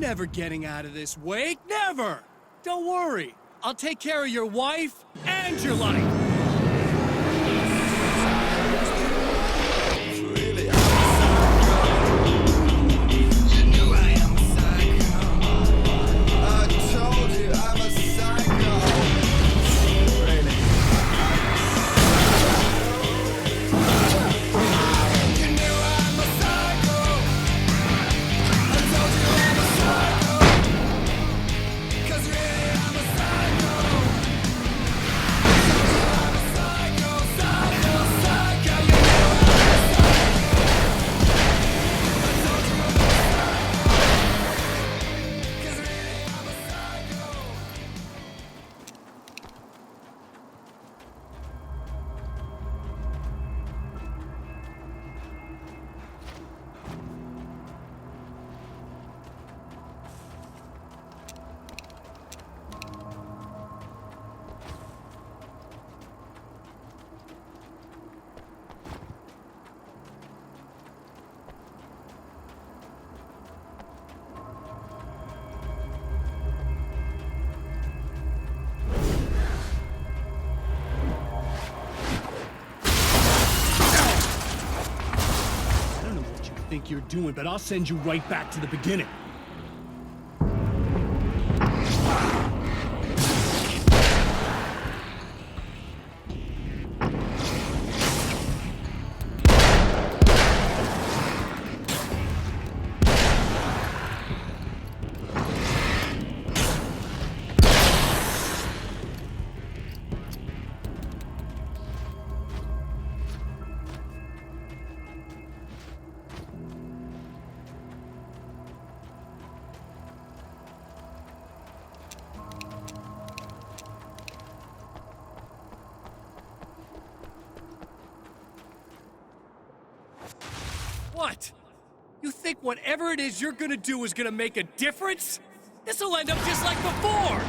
never getting out of this wake, never! Don't worry, I'll take care of your wife and your life! Think you're doing, but I'll send you right back to the beginning. What? You think whatever it is you're gonna do is gonna make a difference? This'll end up just like before!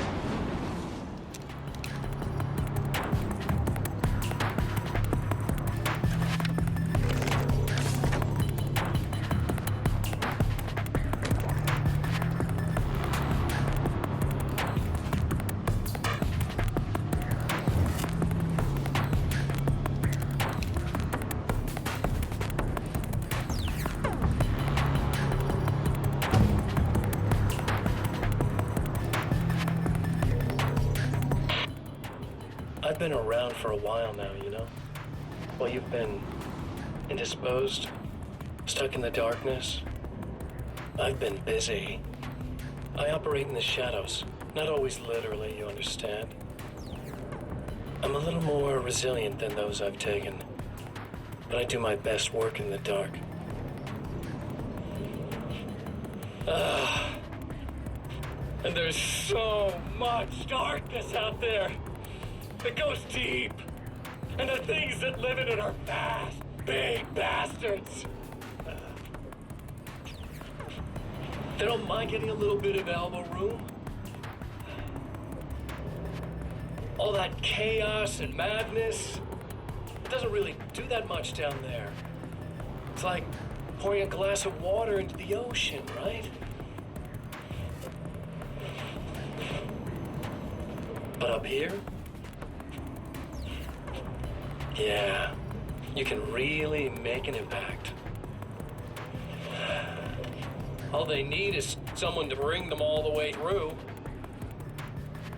I've been around for a while now, you know? While you've been indisposed, stuck in the darkness, I've been busy. I operate in the shadows, not always literally, you understand? I'm a little more resilient than those I've taken, but I do my best work in the dark. And there's so much darkness out there. It goes deep, and the things that live in it are fast, big bastards. They don't mind getting a little bit of elbow room. All that chaos and madness, it doesn't really do that much down there. It's like pouring a glass of water into the ocean, right? But up here, yeah, you can really make an impact. All they need is someone to bring them all the way through.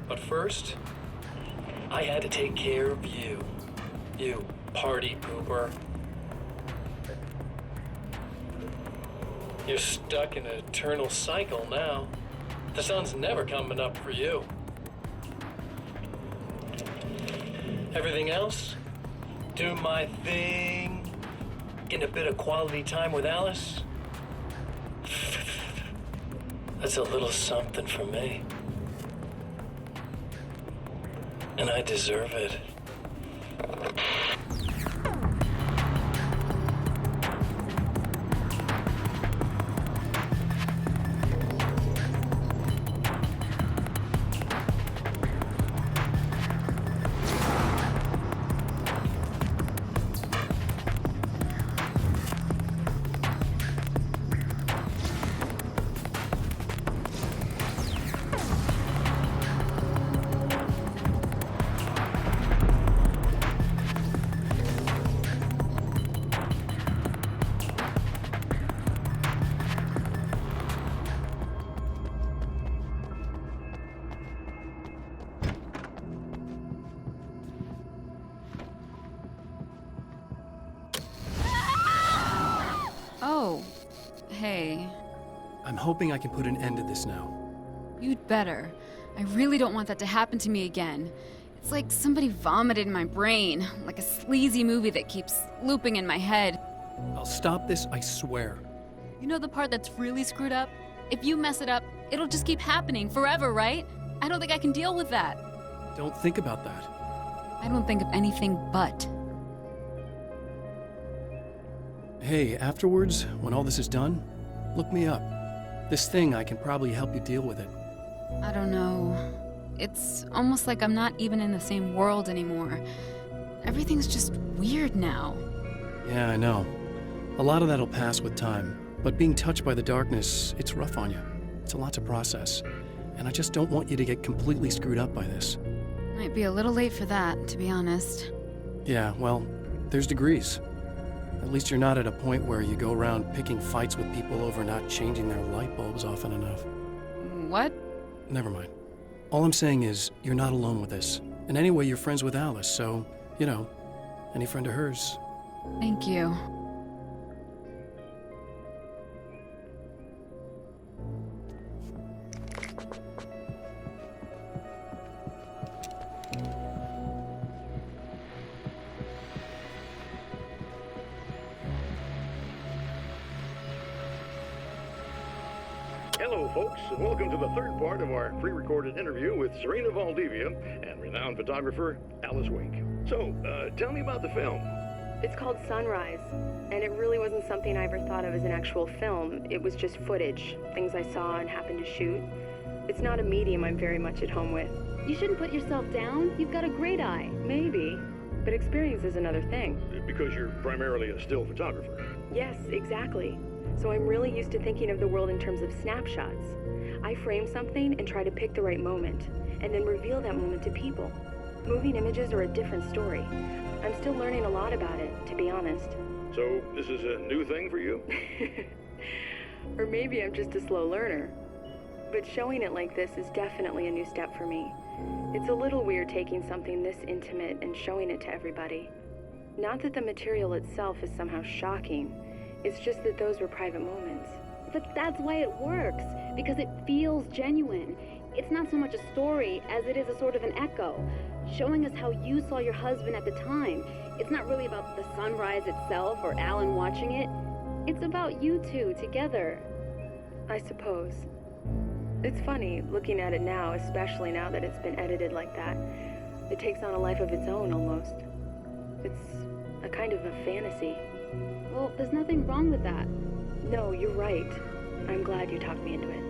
But first, I had to take care of you. You party pooper. You're stuck in an eternal cycle now. The sun's never coming up for you. Everything else? Do my thing, get a bit of quality time with Alice. That's a little something for me. And I deserve it. Hey, I'm hoping I can put an end to this now. you'd better. I really don't want that to happen to me again. It's like somebody vomited in my brain, like a sleazy movie that keeps looping in my head. I'll stop this, I swear. You know the part that's really screwed up? If you mess it up, it'll just keep happening forever, right? I don't think I can deal with that. Don't think about that. I don't think of anything but. Hey, afterwards, when all this is done, look me up. This thing, I can probably help you deal with it. I don't know. It's almost like I'm not even in the same world anymore. Everything's just weird now. Yeah, I know. A lot of that'll pass with time. But being touched by the darkness, it's rough on you. It's a lot to process. And I just don't want you to get completely screwed up by this. Might be a little late for that, to be honest. Yeah, well, there's degrees. At least you're not at a point where you go around picking fights with people over not changing their light bulbs often enough. What? Never mind. All I'm saying is, you're not alone with this. And anyway, you're friends with Alice, so, you know, any friend of hers. Thank you. Hello, folks, and welcome to the third part of our pre-recorded interview with Serena Valdivia and renowned photographer Alice Wink. So, tell me about the film. It's called Sunrise, and it really wasn't something I ever thought of as an actual film. It was just footage, things I saw and happened to shoot. It's not a medium I'm very much at home with. You shouldn't put yourself down. You've got a great eye. Maybe, but experience is another thing. Because you're primarily a still photographer. Yes, exactly. So I'm really used to thinking of the world in terms of snapshots. I frame something and try to pick the right moment, and then reveal that moment to people. Moving images are a different story. I'm still learning a lot about it, to be honest. So, this is a new thing for you? Or maybe I'm just a slow learner. But showing it like this is definitely a new step for me. It's a little weird taking something this intimate and showing it to everybody. Not that the material itself is somehow shocking. It's just that those were private moments. But that's why it works, because it feels genuine. It's not so much a story as it is a sort of an echo, showing us how you saw your husband at the time. It's not really about the sunrise itself or Alan watching it. It's about you two together. I suppose. It's funny, looking at it now, especially now that it's been edited like that. It takes on a life of its own, almost. It's a kind of a fantasy. Well, there's nothing wrong with that. No, you're right. I'm glad you talked me into it.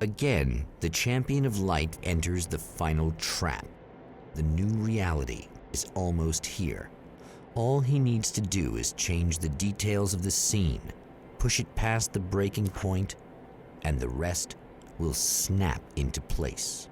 Again, the champion of light enters the final trap. The new reality is almost here. All he needs to do is change the details of the scene, push it past the breaking point, and the rest will snap into place.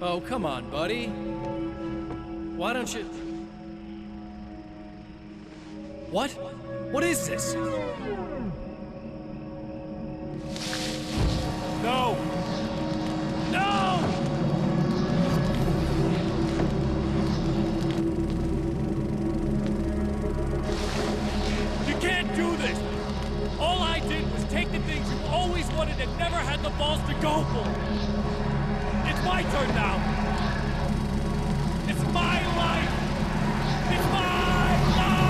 Oh, come on, buddy. Why don't you... What? What is this? No! No! You can't do this! All I did was take the things you always wanted and never had the balls to go for! It's my turn now! It's my life! It's my life!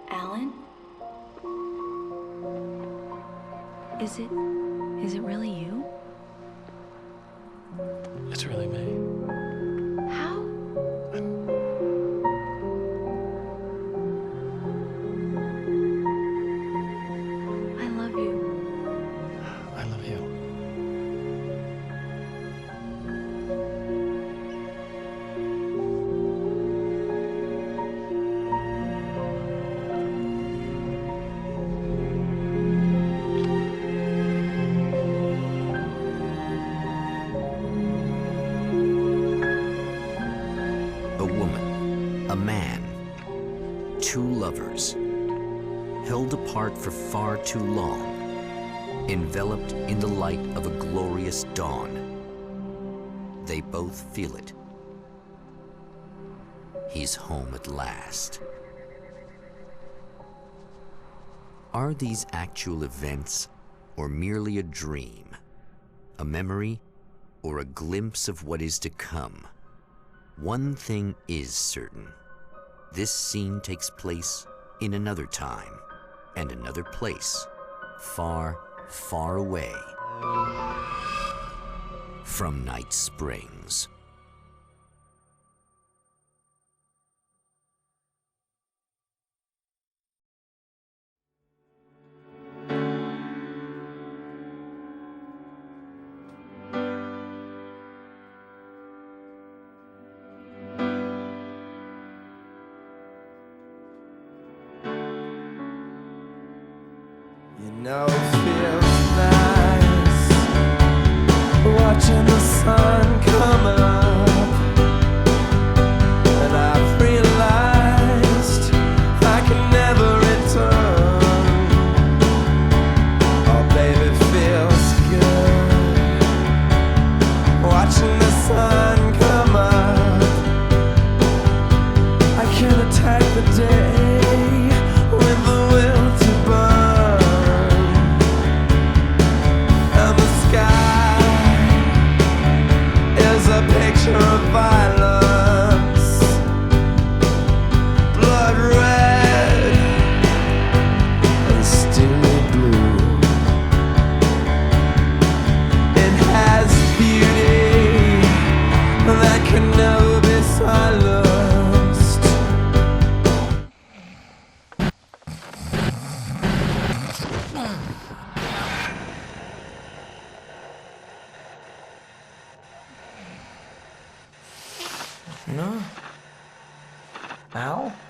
Alan? Is it really you? It's really me. How? I love you. I love you. A woman, a man, two lovers, held apart for far too long, enveloped in the light of a glorious dawn. They both feel it. He's home at last. Are these actual events, or merely a dream, a memory, or a glimpse of what is to come? One thing is certain. This scene takes place in another time and another place, far, far away from Night Springs. You know it feels nice watching the sun come up, and I've realized I can never return. Oh baby, it feels good watching the sun come up. I can attack the day with the will to burn. A picture of violence, blood red and steely blue. It has beauty that can never No? Al?